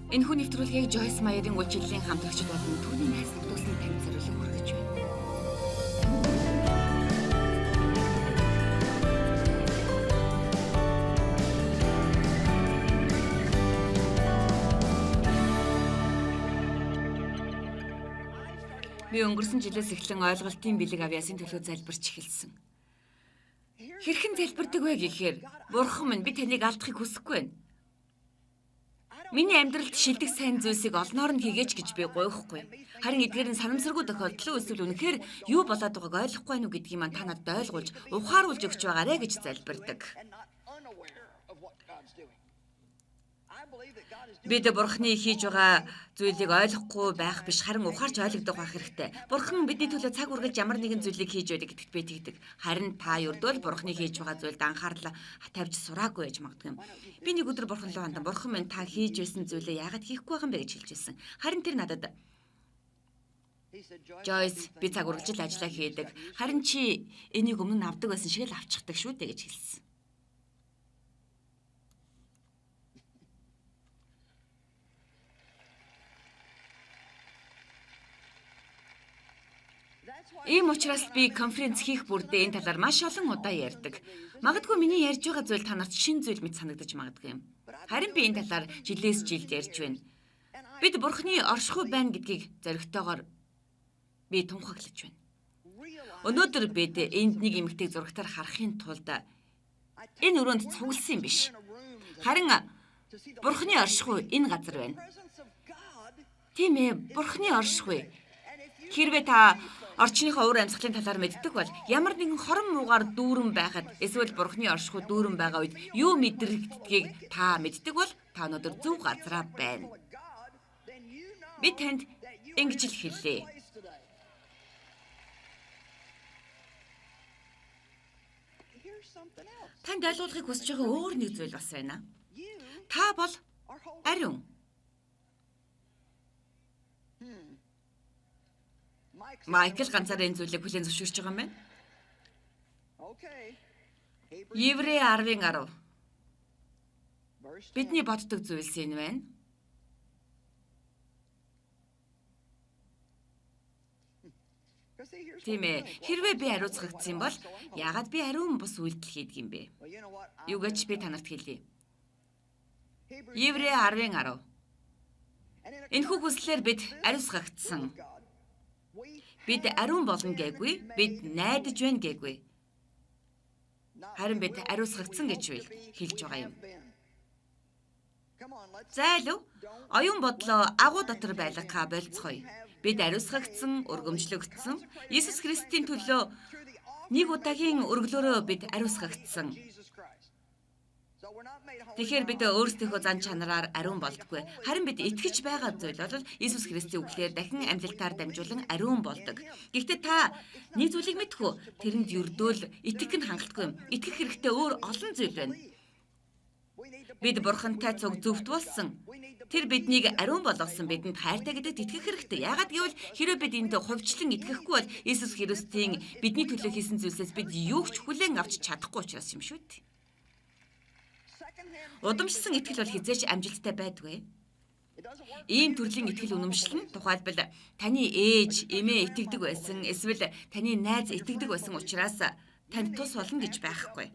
Энэхүү нэвтрүүлгийг Joyce Meyer-ийн үйлчлэлийн хамтрагчид болон түүний найз нөхдөсний танд зориулсан хүргэж байна. Би өнгөрсөн жилээс эхлэн ойлголтын бэлэг авьяасын төлөө залбирч эхэлсэн. Хэрхэн залбирдаг вэ гэхээр, Бурхан минь, би таныг алдахыг хүсэхгүй байна. Миний амьдралд шилдэг сайн зүйлсийг олноор нь хийгээч гэж би гуйхгүй. Харин эдгээр нь санамсаргүй тохиолдол уу эсвэл үнэхээр юу болоод байгааг ойлгохгүй байна уу гэдгийг мань та надад ойлгуулж, ухааруулж өгч байгаарэ гэж залбирдаг. Бид Бурханы хийж байгаа зүйлийг ойлгохгүй байх биш, харин ухаарч ойлгодог байх хэрэгтэй. Бурхан бидний төлөө цаг үргэлж ямар нэгэн зүйлийг хийж байдаг гэдэгт би тэгдэг. Харин та ердөө л Бурханы хийж байгаа зүйлд анхаарал тавьж сураагүй байж магадгүй юм. Би нэг өдөр Бурхан руу хандан, Бурхан минь, та хийж байсан зүйлээ яагаад хийхгүй байгаа юм бэ гэж хэлж байсан. Харин тэр надад, Joyce, би цаг үргэлж л ажиллаа хийдэг. Харин чи энийг өмнө нь авдаг байсан шиг л авчихдаг шүү дээ гэж хэлсэн. Ийм учраас би конференц хийх бүрдээ энэ талаар маш олон удаа ярьдаг. Магадгүй миний ярьж байгаа зүйл та нарт шинэ зүйл мэт санагдаж магадгүй юм. Харин би энэ талаар жилээс жилд ярьж байна. Бид Бурханы оршихуй байна гэдгийг зоригтойгоор би тунхаглаж байна. Өнөөдөр бид энд нэг эмэгтэйг зурагтаар харахын тулд энэ өрөөнд цугласан юм биш. Харин Бурханы оршихуй энэ газар байна. Тийм ээ, Бурханы оршихуй. Хэрвээ та орчныхоо уур амьсгалын талаар мэддэг бол ямар нэгэн хорон муугаар дүүрэн байхад эсвэл Бурханы оршихуй дүүрэн байгаа үед юу мэдрэгддгийг та мэддэг бол та өнөөдөр зөв газараа байна. Би танд ингэж л хэллээ. Танд ойлгуулахыг хүсэж байгаа өөр нэг зүйл бас байна. Та бол ариун. Майкл ганцаараа энэ зүйлийг хүлээн зөвшөөрч байгаа юм байна. Еврей 10:10. Бидний боддог зүйлс энэ байна. Тийм ээ, хэрвээ би ариуцгагдсан бол яагаад би ариун бус үйлдэл хийдэг юм бэ? Юу гэж би танарт хэлье. Еврей 10:10. Энэхүү хүслээр бид ариусгагдсан. Бид ариун болно гээгүй, бид найдаж байна гээгүй. Харин бид ариусгагдсан гэж хэлж байгаа юм. Зайлв, оюун бодлоо агуу дотор байлгахаа болцгоё. Бид ариусгагдсан, өргөмжлөгдсөн. Иесус Христийн төлөө нэг удаагийн өргөлөөрөө бид ариусгагдсан. Тэгэхээр бид өөрсдийнхөө зан чанараар ариун болдоггүй. Харин бид итгэж байгаа зүйл бол Иесус Христийн үгээр дахин амьдлалтаар дамжуулан ариун болдог. Гэхдээ та нэг зүйлийг мэдэх үү? Тэрэнд ердөөл итгэх нь хангалтгүй юм. Итгэх хэрэгтэй өөр олон зүйл байна. Бид Бурхантай цуг зөвхт болсон. Тэр биднийг ариун болгосон, бидэнд хайртай гэдэгт итгэх хэрэгтэй. Яагаад гэвэл хэрэв бид энд хувьчлан итгэхгүй бол Иесус Христийн бидний төлөө хийсэн зүйлсээс бид юу ч хүлээн авч чадахгүй учраас юм шүү дээ. Удамшсан итгэл бол хизээч амжилттай байдгүй. Ийм төрлийн итгэл үнэмшил нь тухайлбал таны ээж, эмээ итгэдэг байсан, эсвэл таны найз итгэдэг байсан учраас танд тус болно гэж байхгүй.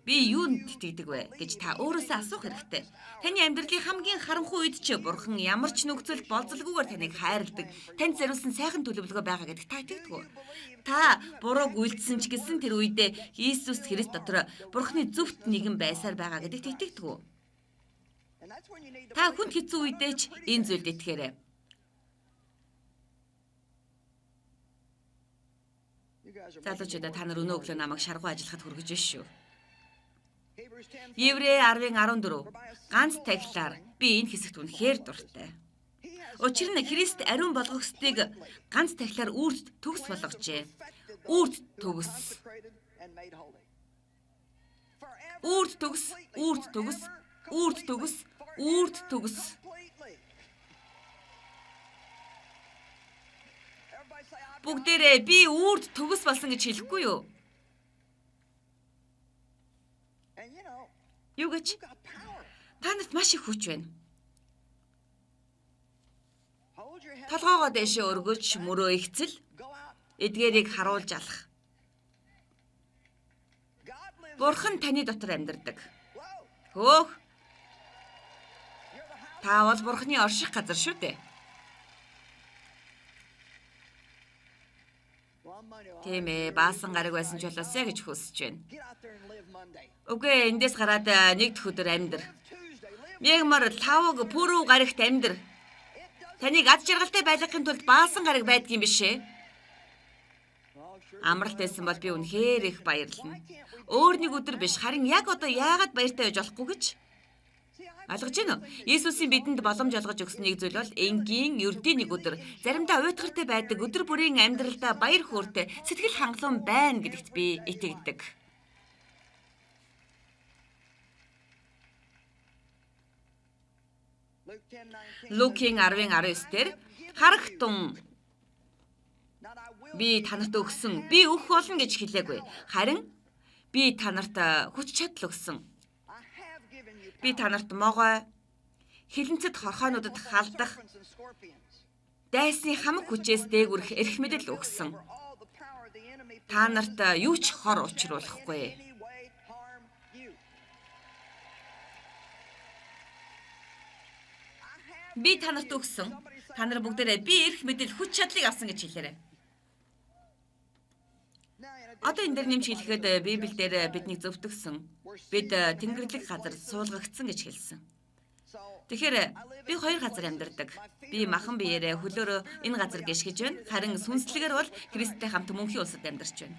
Би юунд итгэдэг вэ гэж та өөрөөсөө асуух хэрэгтэй. Таны амьдралын хамгийн харанхуй үед ч Бурхан ямар ч нөхцөлд болцолгүйгээр таныг хайрладаг, танд зориулсан сайхан төлөвлөгөө байгаа гэдэгт та итгэдэг үү? Та бурууг үйлдсэн ч гэсэн тэр үедээ Иесус Христ дотор Бурханы зөвхт нэгэн байсаар байгаа гэдэгт итгэдэг үү? Та хүнд хэцүү үедээ ч энэ зүйлд итгээрэй. Залуучуудаа, та нар өнөө өглөө намайг шаргуу ажиллахад хүргэж байна шүү. Еврей 10:14. Ганц тахилаар би энэ хэсэгт үнэхээр дуртай. Учир нь Христ ариун болгохстыг ганц тахилаар үрд төгс болгожээ. Үрд төгс. Үрд төгс, үрд төгс, үрд төгс, үрд төгс. Бүгдээрээ би үрд төгс болсон гэж хэлэхгүй юу? Юу гэж? Та нарт маш их хүч байна. Толгоогоо дээшээ өргөж мөрөө ихцэл эдгээрийг харуулж алах. Бурхан таны дотор амьдардаг. Хөөх. Та бол Бурханы орших газар шүү дээ. Тийм ээ, баасан гараг байсан ч болоосэй гэж хүсэж байна. Үгүй ээ, эндээс гараад нэг дэх өдөр амьдар. Мягмар 5 пүрэв гарагт амьдар. Таныг ад жаргалтай байлгахын тулд баасан гараг байдгийн биш ээ. Амралт байсан бол би үнэхээр их баярлана. Өөр нэг өдөр биш, харин яг одоо яагаад баяртай байж болохгүй гэж? Ойлгож байна уу? Иесусийн бидэнд боломж олгож өгсөн нэг зүйл бол энгийн ердийн нэг өдөр заримдаа уйтгартай байдаг өдөр бүрийн амьдралдаа баяр хөөртэй сэтгэл хангалуун байна гэдэгт би итгэдэг. Лукийн 10:19 дээр харагтун би танарт өгсөн, би өгөх болно гэж хэлээгүй. Харин би танарт хүч чадал өгсөн. Би танарт могой, хилэнцэд хорхоонуудад халдах, дайсны хамаг хүчээс дээгүрэх эрх мэдэл өгсөн. Та нарт юу ч хор учруулахгүй. Би танарт өгсөн. Та нар бүгдээрээ би эрх мэдэл хүч чадлыг авсан гэж хэлээрэй. Одоо энэ дээр нэмж хэлэхэд Библиэлд биднийг зөвтгсөн. Бид Тэнгэрлэг газар суулгагдсан гэж хэлсэн. Тэгэхээр би 2 газар амьдардаг. Би махан биеэрээ хөлөөрөө энэ газар гიშгэж байна. Харин сүнслэгээр бол Христтэй хамт мөнхийн улсад амьдарч байна.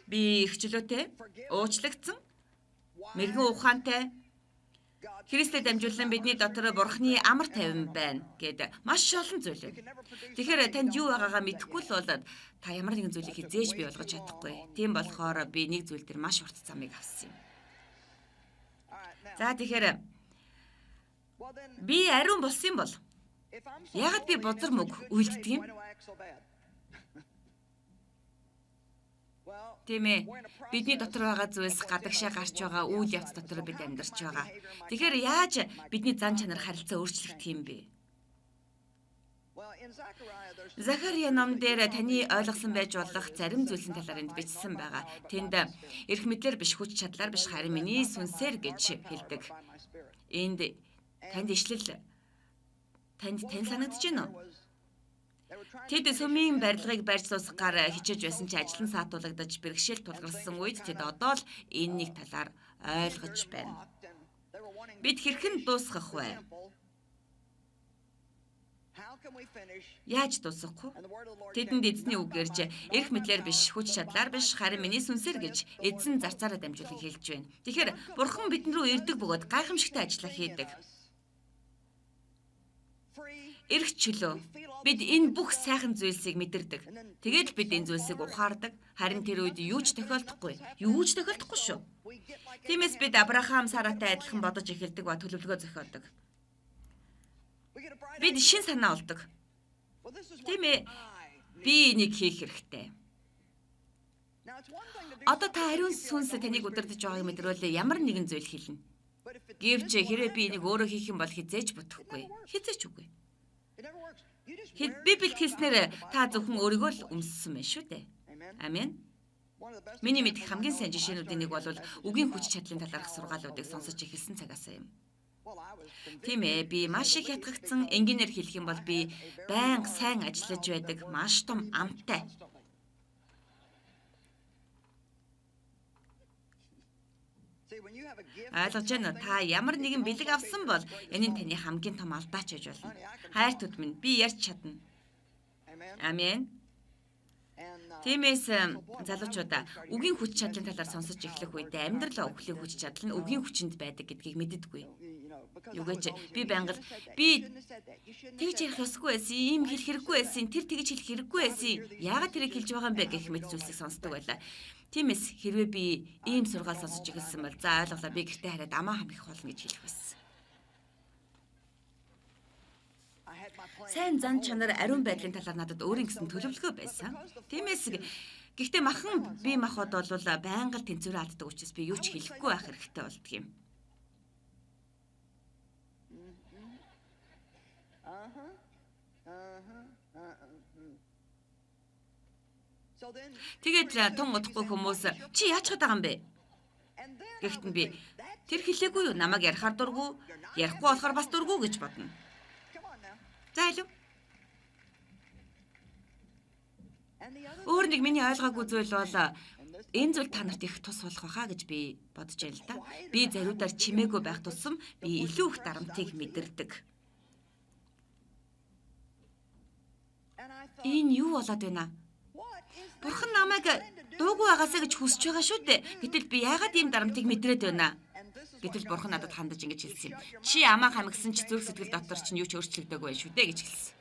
Би их чөлөөтэй, уучлагдсан, мэрэгэн ухаантай, Христэд дамжуулан бидний дотор Бурханы амар тайван байна гэдэг маш олон зүйл байна. Тэгэхээр танд юу байгаагаа мэдэхгүй л бол та ямар нэгэн зүйлийг хизээж бий болгож чадахгүй. Тийм болохоор би нэг зүйл дээр маш урт замыг авсан юм. За тэгэхээр би ариун болсон юм бол яагаад би бузар мөг үйлддэг юм? Тийм ээ. Бидний дотор байгаа зүйлс гадагшаа гарч байгаа үйл явц дотор бид амьдарч байгаа. Тэгэхээр яаж бидний зан чанар харилцаа өөрчлөгдөх юм бэ? Захария ном дээр таны ойлгосон байж болох зарим зүйлсийн талаар энд бичсэн байгаа. Тэнд эрх мэдлэр биш хүч чадлаар биш харин миний сүнсээр гэж хэлдэг. Энд танд ишлэл тань санагдаж байна уу? Тэд сүмийн барилгыг барьж суусгахаар хичээж байсан ч ажил нь саатуулагдаж бэрхшээл тулгарсан үед тэд одоо л энэ нэг талаар ойлгож байна. Бид хэрхэн дуусгах вэ? Яаж дуусгах вэ? Тэдэнд эзний үг гэрж эрх мэдлэр биш хүч чадлаар биш харин миний сүнсээр гэж эзэн зарцаараа дамжуулан хэлж байна. Тэгэхээр Бурхан бидэн рүү ирдэг бөгөөд гайхамшигтай ажиллаа хийдэг. Эрх чөлөө. Бид энэ бүх сайхан зүйлсийг мэдэрдэг. Тэгээд бид энэ зүйлсийг ухаардаг. Харин тэр үед юу ч тохиолдохгүй. Юу ч тохиолдохгүй шүү. Тиймээс бид Авраам Саратай адилхан бодож эхэлдэг ба төлөвлөгөө зохиодог. Бид шин санаа олдог. Тийм ээ. Би энийг хийх хэрэгтэй. Одоо та ариун сүнс таныг удирдах байгааг мэдрүүлээ ямар нэгэн зүйл хэлнэ. Гэвч хэрвээ би энийг өөрөө хийх юм бол хизээж бүтэхгүй. Хизээч үгүй. Библиэд хэлснээр та зөвхөн өөрийгөө л өмссөн байна шүү дээ. Амен. Миний мэдих хамгийн сайн жишээнүүдийн нэг бол үгийн хүч чадлын талаарх сургаалуудыг сонсож эхэлсэн цагаас юм. Тийм ээ, би маш их ятгагдсан, энгийнээр хэлэх юм бол би байнга сайн ажиллаж байдаг маш том амттай. Ойлгож байна уу? Та ямар нэгэн бэлэг авсан бол энэ нь таны хамгийн том алдаач гэж болно. Хайртууд минь, би ярьж чадна. Амен. Тиймээс залуучуудаа үгийн хүч чадлын талаар сонсож эхлэх үедээ амьдралаа өхлийн хүч чадал нь үгийн хүчинд байдаг гэдгийг мэддэггүй. Юу гэж би байнга би тэгж ярих ёсгүй байсан, ийм хэлэх хэрэггүй байсан, тэр тэгж хэлэх хэрэггүй байсан. Яагаад тэрийг хэлж байгаа юм бэ гэх мэт зүйлсийг сонсдог байлаа. Тиймээс хэрвээ би ийм сургаал сонсож эхэлсэн бол за ойлголоо би гэртээ хараад амаа хамрах болно гэж хэлэх байсан. Сайн зан чанар ариун байдлын талаар надад өөрийн гэсэн төлөвлөгөө байсан. Тиймээс гэхдээ махан бие махбод бол байнга л тэнцвэрээ алддаг учраас би юу ч хэлэхгүй байх хэрэгтэй болдго юм. Тэгээд тун удахгүй хүмүүс чи яаж чадаа юм бэ? Гэхдээ би тэр хэлээгүй юу? Намайг ярихаар дурггүй, ярихгүй болохоор бас дурггүй гэж бодно. За илүү. Өөр нэг миний ойлгоогүй зүйл бол энэ зүйл та нарт их тус болох байхаа гэж би бодож байна л да. Би зариудаар чимээгүй байх тусам би илүү их дарамтыг мэдэрдэг. Энэ юу болоод байна? Бурхан намайг дуугүй байгаасаа гэж хүсэж байгаа шүү дээ. Гэтэл би яагаад ийм дарамтыг мэдрээд байна? Гэтэл Бурхан надад хандаж ингэж хэлсэн юм. Чи амаа хамгсан ч зүрх сэтгэл дотор чинь юу ч өөрчлөгдөөгүй байх шүү дээ гэж хэлсэн.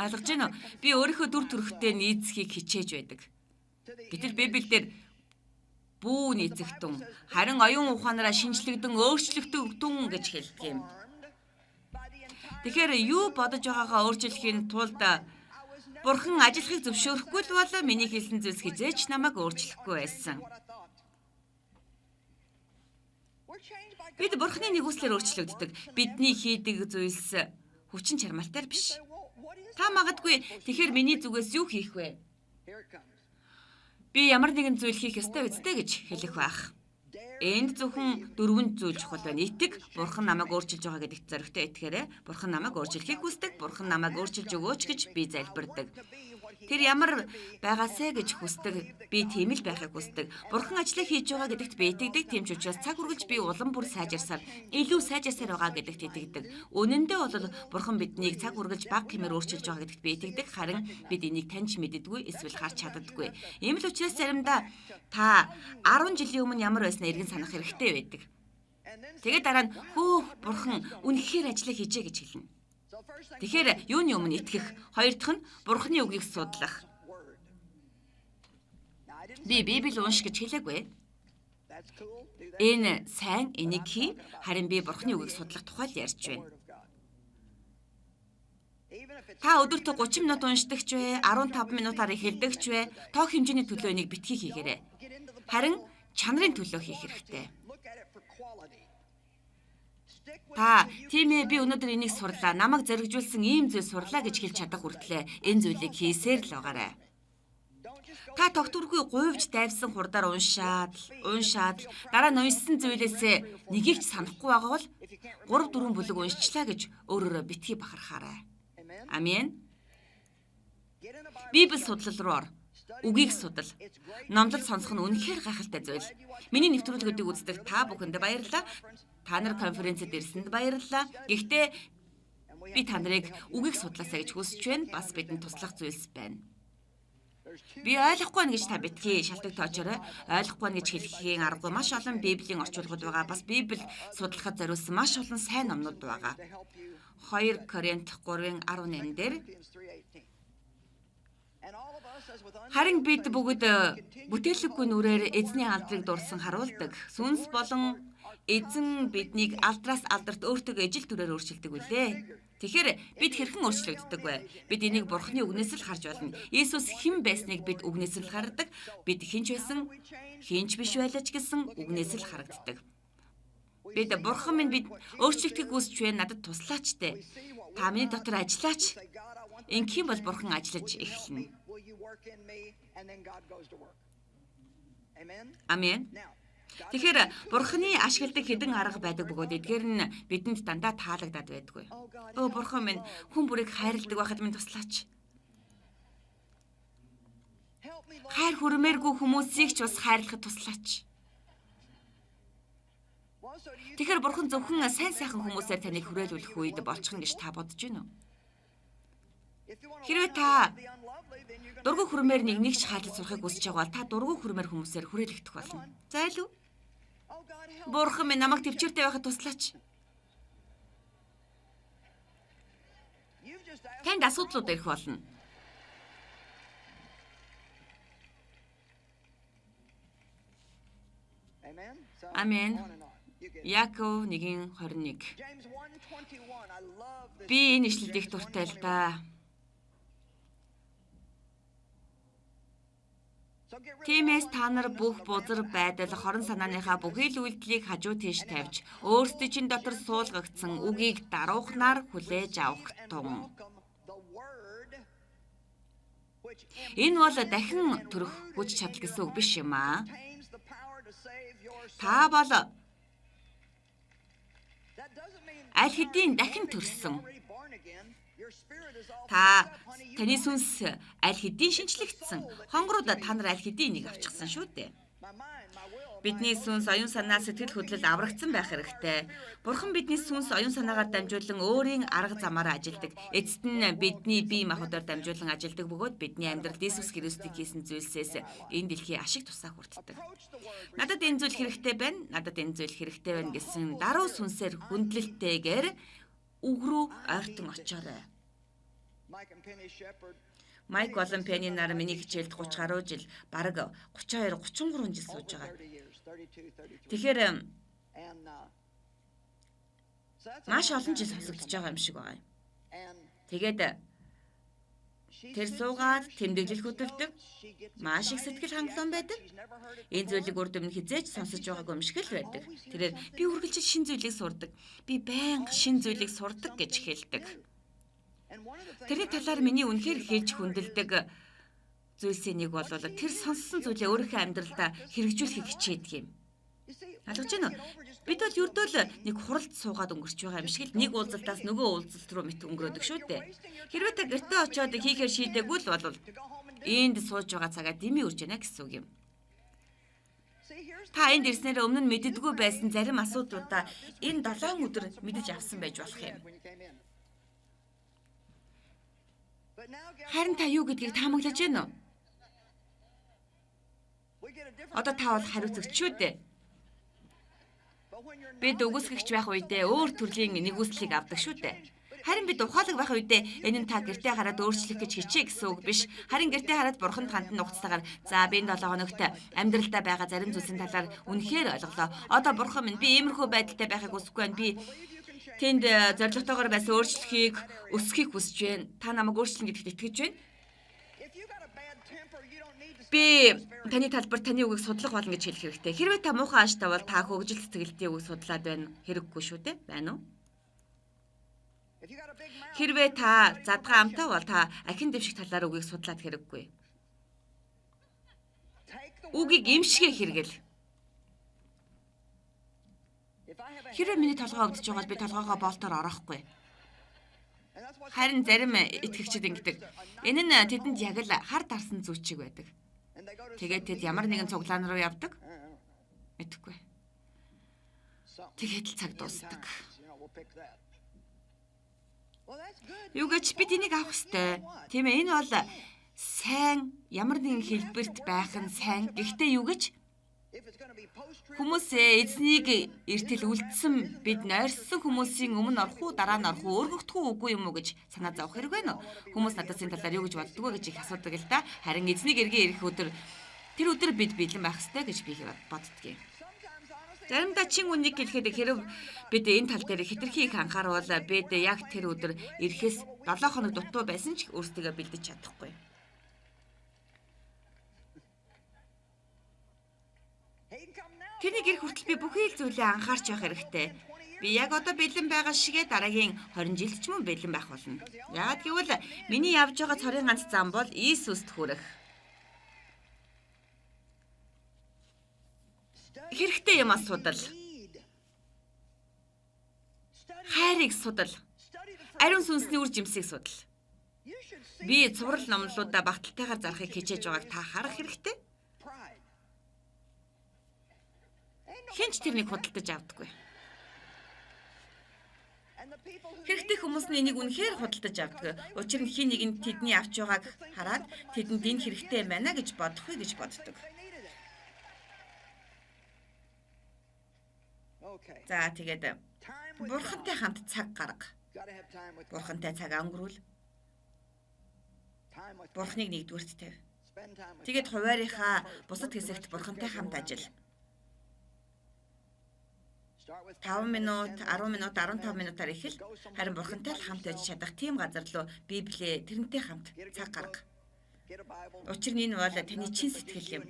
Ойлгож байна уу? Би өөрийнхөө дүр төрхтэй нийцхийг хичээж байдаг. Гэтэл Библиэлд бүү нийцэгтэн, харин оюун ухаанаараа шинжлэгдэн өөрчлөгдөн гэж хэлдэг юм. Тэгэхээр юу бодож байгаагаа өөрчлөхийн тулд Бурхан ажиллахыг зөвшөөрөхгүй л бол миний хэлсэн зүйлс хизээч намайг өөрчлөхгүй байсан. Бид Бурханы нэгүслээр өөрчлөгддөг. Бидний хийдэг зүйлс хүчин чармайлтаар биш. Та магадгүй тэгэхээр миний зүгээс юу хийх вэ? Би ямар нэгэн зүйл хийх ёстой үстэй гэж хэлэх байх. Энд зөвхөн 4 зүйл чухал байна. Итг, Бурхан намайг өөрчилж байгаа гэдэгт зоригтой итгэхээрээ Бурхан намайг өөрчлөхийг хүсдэг, Бурхан намайг өөрчилж өгөөч гэж би залбирдаг. Тэр ямар байгаасэ гэж хүсдэг, би тийм л байхыг хүсдэг. Бурхан ажлыг хийж байгаа гэдэгт би итгэдэг, тийм ч учраас цаг үргэлж би улам бүр сайжирсаар, илүү сайжирсаар байгаа гэдэгт итгэдэг. Үнэндээ бол Бурхан биднийг цаг үргэлж баг хэмээр өөрчилж байгаа гэдэгт би итгэдэг, харин бид энийг таньж мэддэггүй, эсвэл харж чаддаггүй. Ийм л учраас заримдаа та 10 жилийн өмнө ямар байснаа эргэн санах хэрэгтэй байдаг. Тэгээд дараа нь Бурхан үнэхээр ажлыг хийжээ гэж хэлнэ. Тэгэхээр юуны өмнө итгэх, хоёр дахь нь Бурханы үгийг судлах. Би Библи унш гэж хэлээгүй. Энэ сайн, энийг хий, харин би Бурханы үгийг судлах тухай л ярьж байна. Та өдөртөө 30 минут уншдаг ч вэ, 15 минутаар эхэлдэг ч вэ, тоог хэмжээний төлөө энийг битгий хийгээрэй. Харин чанарын төлөө хийх хэрэгтэй. Та тийм ээ би өнөөдөр энийг сурлаа, намайг зоригжуулсан ийм зүйл сурлаа гэж хэлж чадах хүртлээр энэ зүйлийг хийсээр л байгаарай. Та тогтворгүй гуйвж дайвсан хурдаар уншаад дараа нь уншсан зүйлээсээ нэгийг ч санахгүй байгаа бол 3-4 бүлэг уншчлаа гэж өөрөөрөө битгий бахархаарай. Амен. Библи судлал руу ор. Үгийг судал. Номлол сонсох нь үнэхээр гайхалтай зүйл. Миний нэвтрүүлгүүдийг үздэг та бүхэнд баярлалаа. Та нар конференцэд ирсэнд баярлалаа. Гэхдээ би та нарыг үгийг судлаасаа гэж хүсэж байна. Бас бидэнд туслах зүйлс байна. Би ойлгохгүй нэ гэж та битгий шалтгаан тоочорой. Ойлгохгүй нэ гэж хэлхийн аргагүй маш олон Библийн орчуулгууд байгаа. Бас Библийг судлахад зориулсан маш олон сайн номнууд байгаа. 2 Коринт 3:18 дээр харин бид бүгд бүтээлэггүй нүрээр эзний алдрыг дурсан харуулдаг. Сүнс болон эзэн биднийг алдраас алдарт өөртөө ижил төрөөр өөрчилдөг үлээ. Тэгэхээр бид хэрхэн өөрчлөгддөг вэ? Бид энийг Бурханы үгнээс л харж болно. Иесус хэн байсныг бид үгнээс л хардаг. Бид хинч байсан, хинч биш байлаа ч гэсэн үгнээс л харагддаг. Бид Бурхан минь бид өөрчлөгдөхийг хүсэж байна, надад туслаач дээ. Та миний дотор ажиллаач. Ингэх юм бол Бурхан ажиллаж эхэлнэ. Амен. Тэгэхээр Бурханы ашигладаг хэдэн арга байдаг бөгөөд эдгээр нь бидэнд дандаа таалагдаад байдгүй. Өө Бурхан минь хүн бүрийг хайрладаг байхад минь туслаач. Хайр хүрмээргүй хүмүүсийг ч бас хайрлахад туслаач. Тэгэхээр Бурхан зөвхөн сайн сайхан хүмүүсээр таныг хүрээлүүлэх үед болчихно гэж та бодож байна уу? Хэрвээ та дургүй хүрмээр нэг ч хайрлаж сурахыг хүсэж байгаа бол та дургүй хүрмээр хүмүүсээр хүрээлэгдэх болно. За илүү. Бурхан минь намайг төвчээртэй байхад туслаач. Танд асуудлууд ирэх болно. Амен. Яков 1:21. Би энэ ишлэлд их дуртай л да. Тиймээс та нар бүх бузар байдал, хорон санааныхаа бүхий л үйлдэлийг хажуу тийш тавьж, өөрсдөө чинь дотор суулгагдсан үгийг даруухнаар хүлээж авах тун. Энэ бол дахин төрөх хүч чадал гэсэн үг биш юм аа. Та бол аль хэдийн дахин төрсөн. Таны сүнс аль хэдийн шинчлэгдсэн. Хонгорууд та нар аль хэдийн энийг авчихсан шүү дээ. Бидний сүнс, оюун санаа, сэтгэл хөдлөл аврагдсан байх хэрэгтэй. Бурхан бидний сүнс, оюун санаагаар дамжуулан өөрийн арга замаараа ажилдаг. Эцэст нь бидний бие махбодоор дамжуулан ажилдаг бөгөөд бидний амьдралд Иесус Христосийг хийсэн зүйлсээс энэ дэлхий ашиг тусаа хүртдэг. Надад энэ зүйл хэрэгтэй байна. Надад энэ зүйл хэрэгтэй байна гэсэн даруй сүнсээр хүндлэлтэйгээр үг рүү ойртон очоорой. Майк болон Пенни нар миний хичээлд 30 гаруй жил, бараг 32, 33 жил сууж байгаа. Тэгэхээр маш олон жил сонсогдож байгаа юм шиг байна. Тэгээд тэр суугаад тэмдэглэл хөдөлдөг. Маш их сэтгэл хангалуун байдаг. Энэ зүйлийг урд өмнө хизээж сонсож байгаагүй юм шиг л байдаг. Тэрээр би үргэлжил шин зүйлийг сурдаг. Би байнга шин зүйлийг сурдаг гэж хэлдэг. Тэрний талаар миний үнэхээр хэлж хүндэлдэг зүйлсийн нэг бол тэр сонссон зүйлээ өөрийнхөө амьдралдаа хэрэгжүүлэхийг хичээдэг юм. Ойлгож байна уу? Бид бол ердөө л нэг хуралд суугаад өнгөрч байгаа юм шиг л нэг уулзалтаас нөгөө уулзалт руу мэт өнгөрөөдөг шүү дээ. Хэрвээ та гэртээ очиод хийхээр шийдэггүй л бол энд сууж байгаа цагаа дэмий үрж яана гэсэн үг юм. Та энд ирснээр өмнө нь мэддэггүй байсан зарим асуудлуудаа энэ 7 өдөр мэдэж авсан байж болох юм. Харин та юу гэдгийг таамаглаж байна уу? Одоо та бол хариуцагч шүү дээ. Бид үгүйсгэгч байх үедээ өөр төрлийн нэгүслийг авдаг шүү дээ. Харин бид ухаалаг байх үедээ энэ нь та гэртээ хараад өөрчлөх гэж хичээ гэсэн үг биш. Харин гэртээ хараад бурханд хандан нухацтайгаар за би энэ 7 хоногт амьдралдаа байгаа зарим зүйлсийн талаар үнэхээр ойлголоо. Одоо бурхан минь би иймэрхүү байдалтай байхыг хүсэхгүй байна. Би тэнд зоригтойгоор байсан өөрчлөхийг өсөхийг хүсэж байна. Та намайг өөрчлөн гэдэгт итгэж байна. Би таны талбарт таны үгийг судлах болно гэж хэлэх хэрэгтэй. Хэрвээ та муухай ааштай бол та хөгжил сэтгэлдээ үгийг судлаад байна. Хэрэггүй шүү дээ. Байна уу? Хэрвээ та задгаа амтай бол та ахин дэвших талаар үгийг судлаад хэрэггүй. Үгийг эмшгээ хэрэгэл. Хэрвээ миний толгой өвдөж байгаа бол би толгойгоо болтоор орохгүй. Харин зарим итгэгчид ингэдэг. Энэ нь тэдэнд яг л хар дарсан зүйчиг байдаг. Тэгээд тэд ямар нэгэн цуглаан руу явдаг. Мэдэхгүй. Тэгээд л цаг дуусдаг. Юу гэж бид энийг авах ёстой. Тийм ээ, энэ бол сайн ямар нэгэн хэлбэрт байх нь сайн. Гэхдээ юу гэж хүмүүсээ эзнийг эртэл үлдсэн бид нойрсон хүмүүсийн өмнө орох уу дараа нь орох уу өргөхдөх үү үгүй юм уу гэж санаа зовох хэрэг байна уу? Хүмүүс надад энэ талаар юу гэж боддог вэ гэж их асуудаг л да. Харин эзнийг эргэн ирэх өдөр тэр өдөр бид бэлэн байх ёстой гэж би боддгийг. Заримдаа чин үнийг хэлэхэд хэрэг бид энэ тал дээр хэтэрхий их анхааруул бид яг тэр өдөр ирэхээс 7 хоног дутуу байсан ч өөрсдөө бэлдэж чадахгүй. Тэрний гэр хүртэл би бүхий л зүйлээ анхаарч явах хэрэгтэй. Би яг одоо бэлэн байгаа шигээ дараагийн 20 жилд ч мөн бэлэн байх болно. Яагаад гэвэл миний явж байгаа цорын ганц зам бол Иесуст хүрэх. Хэрэгтэй юм асуудал. Хайрыг судал. Ариун сүнсний үр жимсийг судал. Би цуврал номлолуудаа багталтайгаар зарахыг хичээж байгааг та харах хэрэгтэй. Хинч тэрнийг худалдаж авдаггүй. Хэрэгтэй хүмүүс нь энийг үнэхээр худалдаж авдаг. Учир нь хин нэг нь тэдний авч байгааг хараад тэдэнд энэ хэрэгтэй байна гэж бодохгүй гэж боддог. За тэгээд бурхантай хамт цаг гарга. Бурхантай цагаа өнгөрүүл. Бурхныг нэгдүгüрт тавь. Тэгээд хуваарийнхаа бусад хэсэгт бурхантай хамт ажил. 5 минут, 10 минут, 15 минутаар ихэл харин бурхантай л хамт байж чадах тийм газар руу Библиэ тэрнтэй хамт цаг гарга. Учир нь энэ бол таны чин сэтгэл юм.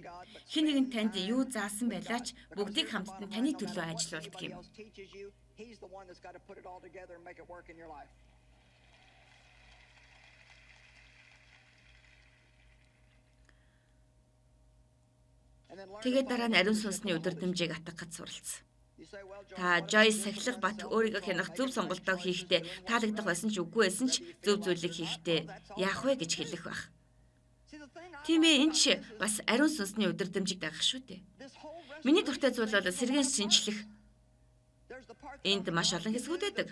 Хэн нэгэн танд юу заасан байлаач бүгдийг хамтд нь таны төлөө ажилуулдаг юм. Тэгээд дараа нь ариун сүнсний өдөрдмжийг атгахад суралцсан. Та Жойс сахилга бат өөрийгөө хянах зөв сонголтоо хийхдээ таалагдах байсан ч үгүй байсан ч зөв зүйлийг хийхдээ яах вэ гэж хэлэх байх. Тийм ээ, энэ ч бас ариун сүнсний өдөрдмжийг дагах шүү дээ. Миний дуртай зүйл бол сэргээн шинчлэх. Энд маш олон хэсгүүд байдаг.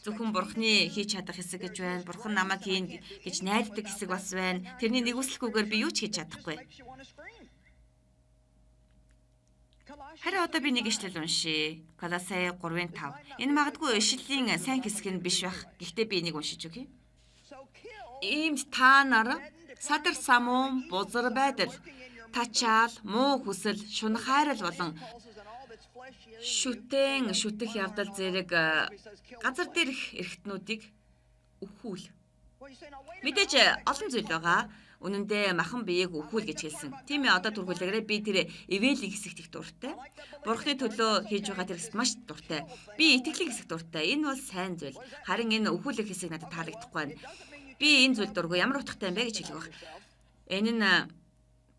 Зөвхөн Бурхны хийж чадах хэсэг гэж байна. Бурхан намайг хийн гэж найддаг хэсэг бас байна. Тэрний нэгүслэхгүйгээр би юу ч хийж чадахгүй. Харин одоо би нэг ишлэл уншия. Колосай 3:5. Энэ магадгүй ишлэлийн сайн хэсэг нь биш байх. Гэхдээ би энийг уншиж өгье. Иймд та нар садар самуун бузар байдал, тачаал, муу хүсэл, шунахайрал болон шүтэн шүтэх явдал зэрэг газар дээрх эрхтнүүдийг өхүүл. Мэдээж олон зүйл байгаа. Үнэн дээр махан биеийг өхүүл гэж хэлсэн. Тийм ээ, одоо түргүүлээрээ би тэр эвэлийн хэсэгт их дуртай. Бурхны төлөө хийж байгаа тэр хэсэгт маш дуртай. Би итгэлийн хэсэгт дуртай. Энэ бол сайн зүйл. Харин энэ өхүүлэх хэсэг надад таалагдахгүй байна. Би энэ зүйл дургүй ямар утгатай юм бэ гэж хэлэх баг. Энэ нь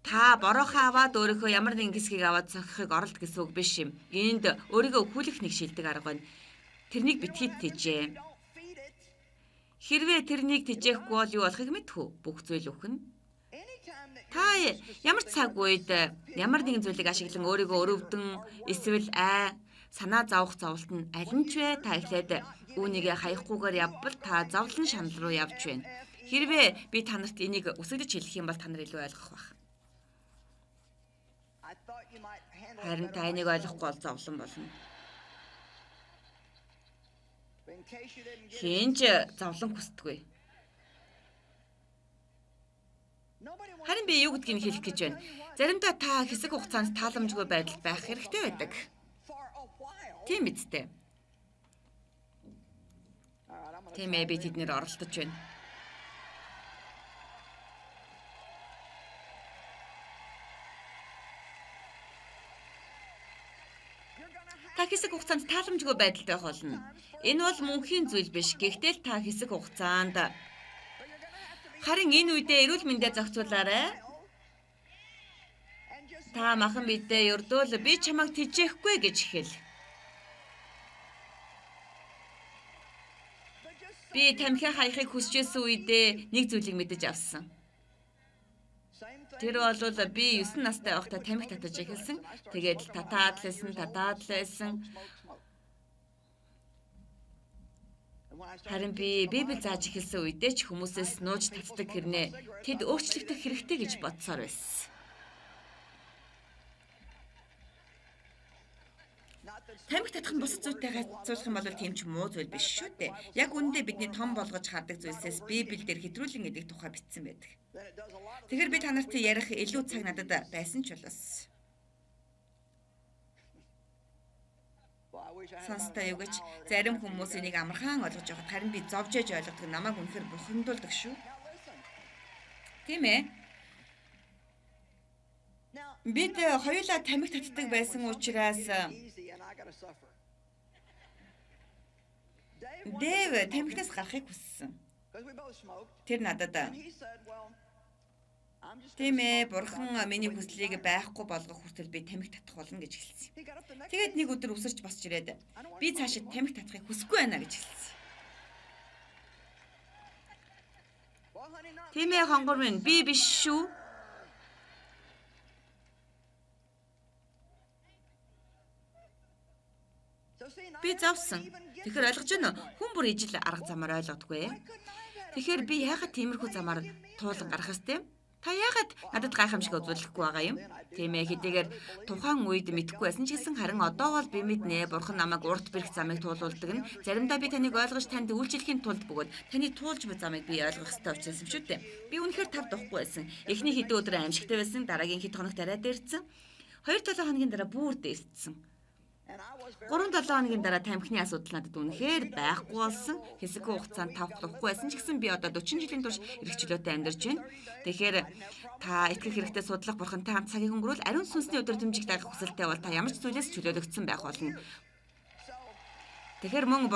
та бороохоо аваад өөрийнхөө ямар нэгэн хэсгийг аваад цохихыг оролт гэсэн үг биш юм. Энд өөрийгөө өхүүлэх нэг шилдэг арга байна. Тэрнийг битгий тэжээ. Хэрвээ тэрнийг тэжээхгүй бол юу болохыг мэдхүү? Бүх зүйл өхнө. Та ямар цаг үед ямар нэгэн зүйлийг ашиглан өөрийгөө өрөвдөн эсвэл санаа зовох зовлт нь аль нь ч вэ? Та эхлээд үүнийг хаягахгүйгээр явбал та зовлон шанал руу явж байна. Хэрвээ би танарт энийг үсэглэж хэлэх юм бол та нар илүү ойлгох байх. Харин та энийг ойлгохгүй бол зовлон болно. Хинж зовлон хүсдэггүй. Харин би юу гэдгийг хэлэх гэж байна. Заримдаа та хэсэг хугацаанд тааламжгүй байдалд байх хэрэгтэй байдаг. Тийм биз дээ. Тийм ээ, би тэднэр оролдож байна. Та хэсэг хугацаанд тааламжгүй байдалд байх болно. Энэ бол мөнхийн зүйл биш. Гэхдээ л та хэсэг хугацаанд харин энэ үедээ эрүүл мэндэ зохицуулаарай. Та махан бидээ ердөөл би чамайг тэжээхгүй гэж хэл. Би тамхи хаяхыг хүсчээсэн үедээ нэг зүйлийг мэдэж авсан. Тэр бол би 9 настай байхдаа тамхи татаж эхэлсэн. Тэгээд татаад лээсэн. Харин би Библи зааж эхэлсэн үедээ ч хүмүүсээс нууж татдаг хэрнээ тэд өөрчлөгдөх хэрэгтэй гэж бодсоор байсан. Тамхи татах нь бусад зүйтэй хацуулах юм бол тийм ч муу зүйл биш шүү дээ. Яг үүндээ бидний том болгож хардаг зүйлсээс Библиэлд хэтрүүлэн гэдэг тухай бичсэн байдаг. Тэгэхээр би танарт ярих илүү цаг надад байсан ч болоос. Сонстой юу гэж зарим хүмүүс энийг амархан ойлгож байгаад харин би зовж ээж ойлгодог намайг үнэхээр бухимдуулдаг шүү. Тийм ээ. Бид хоёулаа тамхи татдаг байсан учраас Дэв тамхинаас гарахыг хүссэн. Тэр надад тийм ээ, бурхан миний хүслийг байхгүй болгох хүртэл би тамхи татах болно гэж хэлсэн. Тэгээд нэг өдөр үсэрч босч ирээд би цаашид тамхи татахыг хүсэхгүй байна гэж хэлсэн. Тийм ээ, хонгор минь, би биш шүү. Би завсан. Тэгэхээр ойлгож байна уу? Хүн бүр ижил арга замаар ойлгодгүй. Тэгэхээр би яагаад тиймэрхүү замаар туулан гарах ёстой юм? Та яагаад надад гайхамшиг үзүүлэхгүй байгаа юм? Тийм ээ, хэдийгээр тухайн үед мэдэхгүй байсан ч гэсэн харин одоо бол би мэднэ. Бурхан намайг урт бэрх замыг туулуулдаг нь. Заримдаа би таныг ойлгож танд үйлчлэхийн тулд бөгөөд таны туулж буй замыг би ойлгох ёстой учраас юм шүү дээ. Би үнэхээр тав духгүй байсан. Эхний хэдэн өдөр аимшигтай байсан. Дараагийн хэд хоногт арай дээрсэн. 2-7 хоногийн дараа бүр дээрсэн. 3-7 хоногийн дараа тамхины асуудал надад үнэхээр байхгүй болсон. Хэсэггүй хугацаанд тавх тухгүй байсан ч гэсэн би одоо 40 жилийн турш эрх чөлөөтэй амьдарч байна. Тэгэхээр та итгэх хэрэгтэй судлах бурхантай хамт цагийг өнгөрүүл ариун сүнсний өдөртөмжийг дагах хүсэлтэй бол та ямар ч зүйлээс чөлөөлөгдсөн байх болно. Тэгэхээр мөн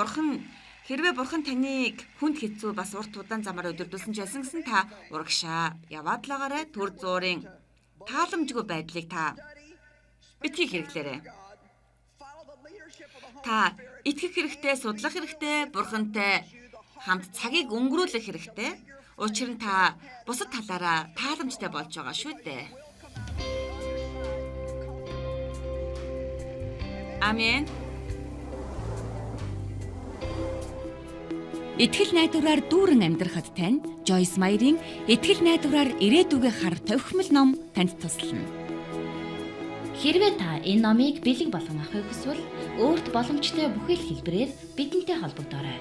хэрвээ бурхан таныг хүнд хэцүү бас урт удаан замаар өдөрдүүлсэн ч байсан гэсэн та урагшаа яваад л агаарай. Төр зуурын тааламжгүй байдлыг та битгий хэрэглээрэй. Та итгэх хэрэгтэй, судлах хэрэгтэй, бурхантай хамт цагийг өнгөрүүлэх хэрэгтэй. Учир нь та бусад талаараа тааламжтай болж байгаа шүү дээ. Амен. Итгэл найдвараар дүүрэн амьдрахад тань Joyce Meyer-ийн Итгэл найдвараар ирээдүгээ хар товхимол ном танд туслана. Хэрвээ та энэ номыг бэлэг болгон авахыг хүсвэл өөрт боломжтой бүхэл хэлбэрээр бидэнтэй холбогдоорой.